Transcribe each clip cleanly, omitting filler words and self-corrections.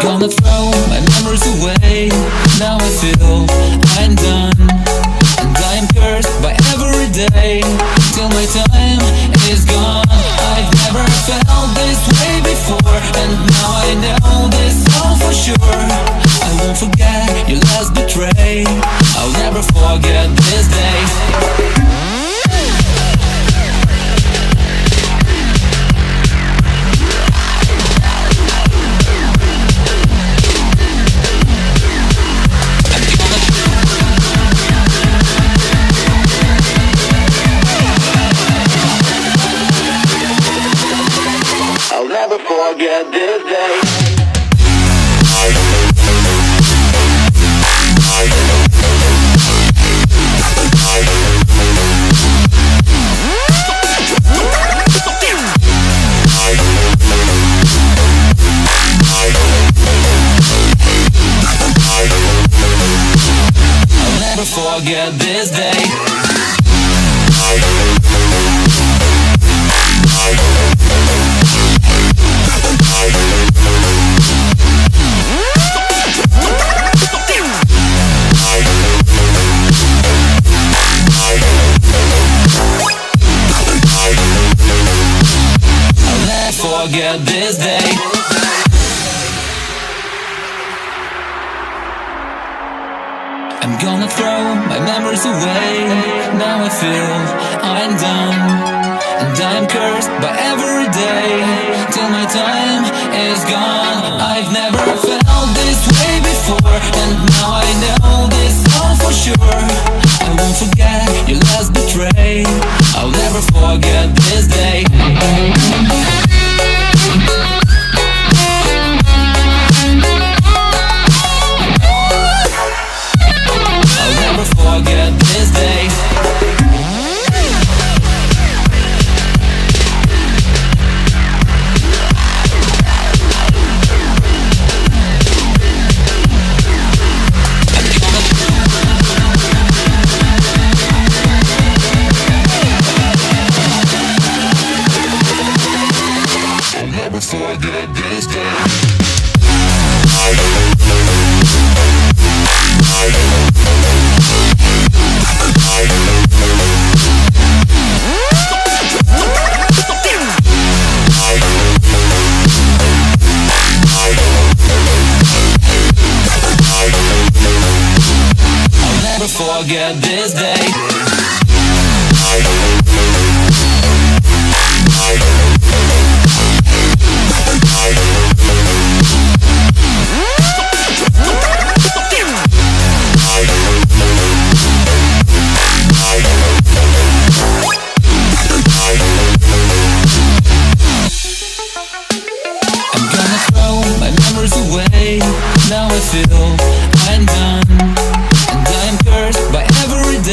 gonna throw my memories away. Now I feel I'm done, and I am cursed by every day till my time is gone. I've never felt this way before, and now I know this all for sure. I won't forget your last betray. I'll never forget this day. I'll never forget this day. I'll never forget this day. Forget this day. I'm gonna throw my memories away. Now I feel I'm done, and I'm cursed by every day till my time is gone. I've never felt this way before, and now I know this all for sure. I won't forget your last betray. I'll never forget this day. Forget this day. I'll never forget this day. Forget this day. I'm gonna throw my memories away. Now I feel I'm done, and I'm cursed by every day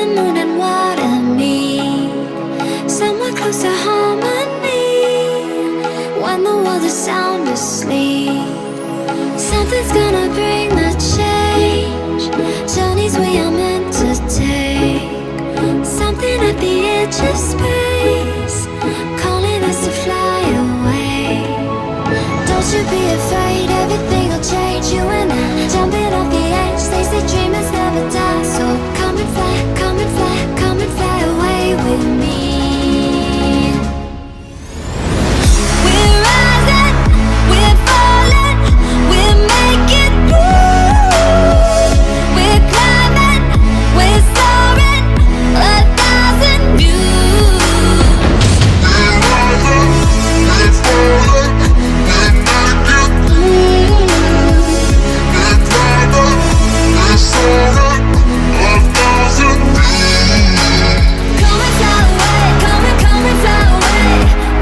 the moon and water me somewhere close to harmony. When the world is sound asleep, something's gonna bring the change. Journeys we are meant to take. Something at the edge of space, calling us to fly away. Don't you be afraid, everything will change. You and I, jumping off the edge. They say dreamers never die, so come and fly, come and fly, come and fly away with me. We're rising, we're falling, we're making through. We're climbing, we're soaring, 1,000 views. We're rising, we're falling, we're making through. We're climbing, we're soaring, 1,000 views. Come and fly away, come and fly away,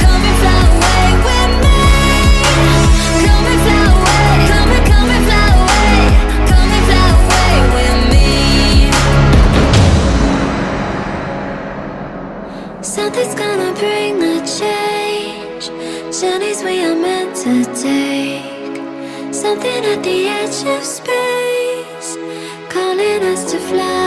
come and fly away with me. Come and fly away, come and fly away, come and fly away with me. Something's gonna bring the change. Journeys we are meant to take. Something at the edge of space, calling us to fly